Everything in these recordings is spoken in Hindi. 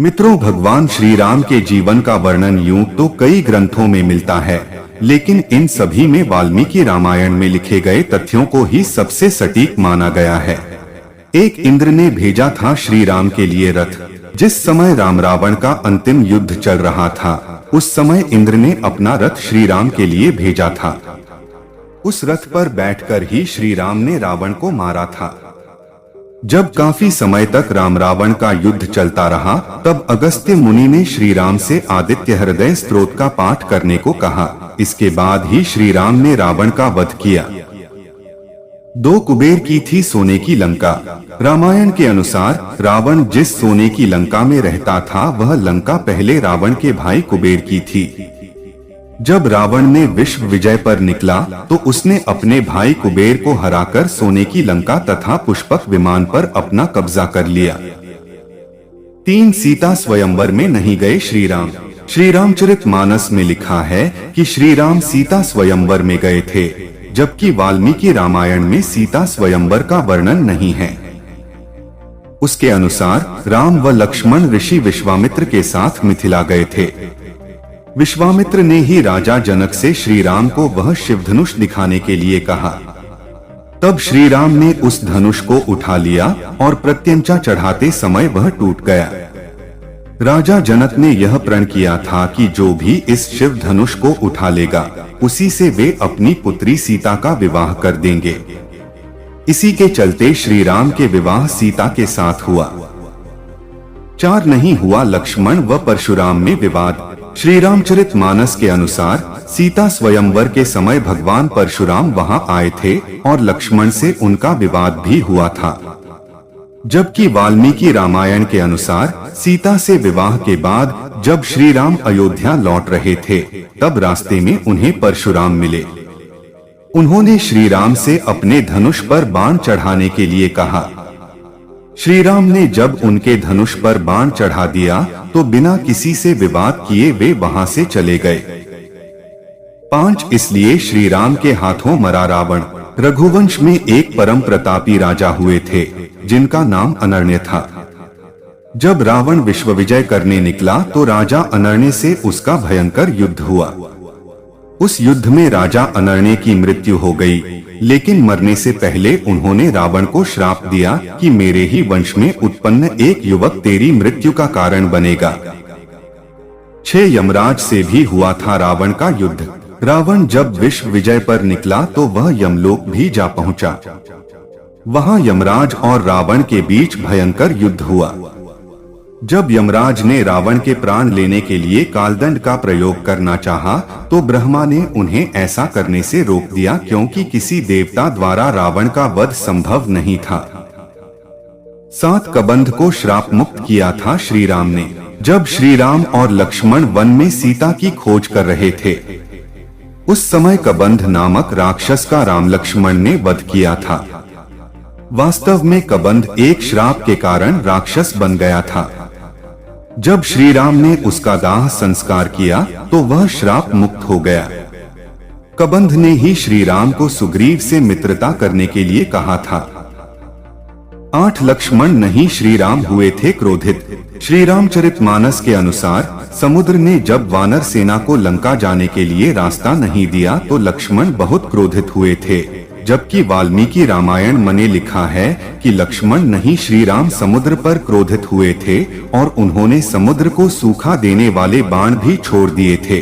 मित्रों, भगवान श्री राम के जीवन का वर्णन यूं तो कई ग्रंथों में मिलता है, लेकिन इन सभी में वाल्मीकि रामायण में लिखे गए तथ्यों को ही सबसे सटीक माना गया है। एक इंद्र ने भेजा था श्री राम के लिए रथ। जिस समय राम रावण का अंतिम युद्ध चल रहा था, उस समय इंद्र ने अपना रथ श्री राम के लिए भेजा था। उस रथ पर बैठकर ही श्री राम ने रावण को मारा था। जब काफी समय तक राम रावण का युद्ध चलता रहा, तब अगस्त्य मुनि ने श्री राम से आदित्य हृदय स्तोत्र का पाठ करने को कहा। इसके बाद ही श्री राम ने रावण का वध किया। 2 कुबेर की थी सोने की लंका। रामायण के अनुसार रावण जिस सोने की लंका में रहता था, वह लंका पहले रावण के भाई कुबेर की थी। जब रावण ने विश्व विजय पर निकला, तो उसने अपने भाई कुबेर को हराकर सोने की लंका तथा पुष्पक विमान पर अपना कब्जा कर लिया। 3 सीता स्वयंवर में नहीं गए श्री राम। श्री रामचरितमानस में लिखा है कि श्री राम सीता स्वयंवर में गए थे, जबकि वाल्मीकि रामायण में सीता स्वयंवर का वर्णन नहीं है। उसके अनुसार राम व लक्ष्मण ऋषि विश्वामित्र के साथ मिथिला गए थे। विश्वामित्र ने ही राजा जनक से श्री राम को वह शिव धनुष दिखाने के लिए कहा। तब श्री राम ने उस धनुष को उठा लिया और प्रत्यंचा चढ़ाते समय वह टूट गया। राजा जनक ने यह प्रण किया था कि जो भी इस शिव धनुष को उठा लेगा, उसी से वे अपनी पुत्री सीता का विवाह कर देंगे। इसी के चलते श्री राम के विवाह सीता के साथ हुआ। 4 नहीं हुआ लक्ष्मण व परशुराम में विवाद। श्री रामचरितमानस के अनुसार सीता स्वयंवर के समय भगवान परशुराम वहां आए थे और लक्ष्मण से उनका विवाद भी हुआ था। जबकि वाल्मीकि रामायण के अनुसार सीता से विवाह के बाद जब श्री राम अयोध्या लौट रहे थे, तब रास्ते में उन्हें परशुराम मिले। उन्होंने श्री राम से अपने धनुष पर बाण चढ़ाने के लिए कहा। श्री राम ने जब उनके धनुष पर बाण चढ़ा दिया, तो बिना किसी से विवाद किए वे वहां से चले गए। 5 इसलिए श्री राम के हाथों मरा रावण। रघुवंश में एक परम प्रतापी राजा हुए थे, जिनका नाम अनर्ण्य था। जब रावण विश्व विजय करने निकला, तो राजा अनर्ण्य से उसका भयंकर युद्ध हुआ। उस युद्ध में राजा अनर्ण्य की मृत्यु हो गई, लेकिन मरने से पहले उन्होंने रावण को श्राप दिया कि मेरे ही वंश में उत्पन्न एक युवक तेरी मृत्यु का कारण बनेगा। 6 यमराज से भी हुआ था रावण का युद्ध। रावण जब विश्व विजय पर निकला, तो वह यमलोक भी जा पहुंचा। वहां यमराज और रावण के बीच भयंकर युद्ध हुआ। जब यमराज ने रावण के प्राण लेने के लिए कालदंड का प्रयोग करना चाहा, तो ब्रह्मा ने उन्हें ऐसा करने से रोक दिया, क्योंकि किसी देवता द्वारा रावण का वध संभव नहीं था। 7 कबंध को श्राप मुक्त किया था श्री राम ने। जब श्री राम और लक्ष्मण वन में सीता की खोज कर रहे थे, उस समय कबंध नामक राक्षस का राम लक्ष्मण ने वध किया था। वास्तव में कबंध एक श्राप के कारण राक्षस बन गया था। जब श्री राम ने उसका दाह संस्कार किया, तो वह श्राप मुक्त हो गया। कबंध ने ही श्री राम को सुग्रीव से मित्रता करने के लिए कहा था। 8 लक्ष्मण नहीं श्री राम हुए थे क्रोधित। श्री रामचरितमानस के अनुसार समुद्र ने जब वानर सेना को लंका जाने के लिए रास्ता नहीं दिया, तो लक्ष्मण बहुत क्रोधित हुए थे। जबकि वाल्मीकि रामायण में लिखा है कि लक्ष्मण नहीं श्री राम समुद्र पर क्रोधित हुए थे और उन्होंने समुद्र को सूखा देने वाले बाण भी छोड़ दिए थे।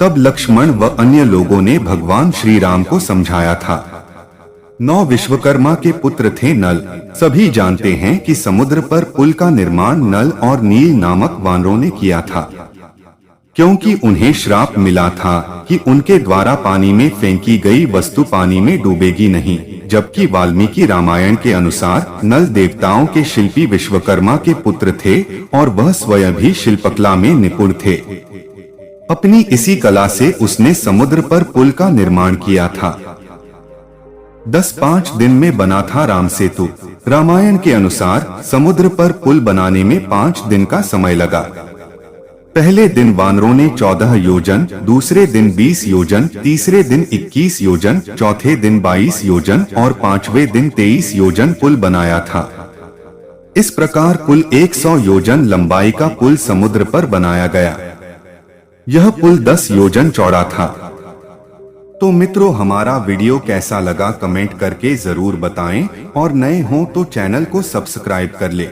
तब लक्ष्मण व अन्य लोगों ने भगवान श्री राम को समझाया था। 9 विश्वकर्मा के पुत्र थे नल। सभी जानते हैं कि समुद्र पर पुल का निर्माण नल और नील नामक वानरों ने किया था, क्योंकि उन्हें श्राप मिला था कि उनके द्वारा पानी में फेंकी गई वस्तु पानी में डूबेगी नहीं। जबकि वाल्मीकि रामायण के अनुसार नल देवताओं के शिल्पी विश्वकर्मा के पुत्र थे और वह स्वयं भी शिल्पकला में निपुण थे। अपनी इसी कला से उसने समुद्र पर पुल का निर्माण किया था। 5 दिन में बना था राम सेतु। रामायण के अनुसार समुद्र पर पुल बनाने में 5 दिन का समय लगा। पहले दिन वानरों ने 14 योजन, दूसरे दिन 20 योजन, तीसरे दिन 21 योजन, चौथे दिन 22 योजन और 5वें दिन 23 योजन पुल बनाया था। इस प्रकार कुल 100 योजन लंबाई का पुल समुद्र पर बनाया गया। यह पुल 10 योजन चौड़ा था। तो मित्रों, हमारा वीडियो कैसा लगा कमेंट करके जरूर बताएं और नए हों तो चैनल को सब्सक्राइब कर ले।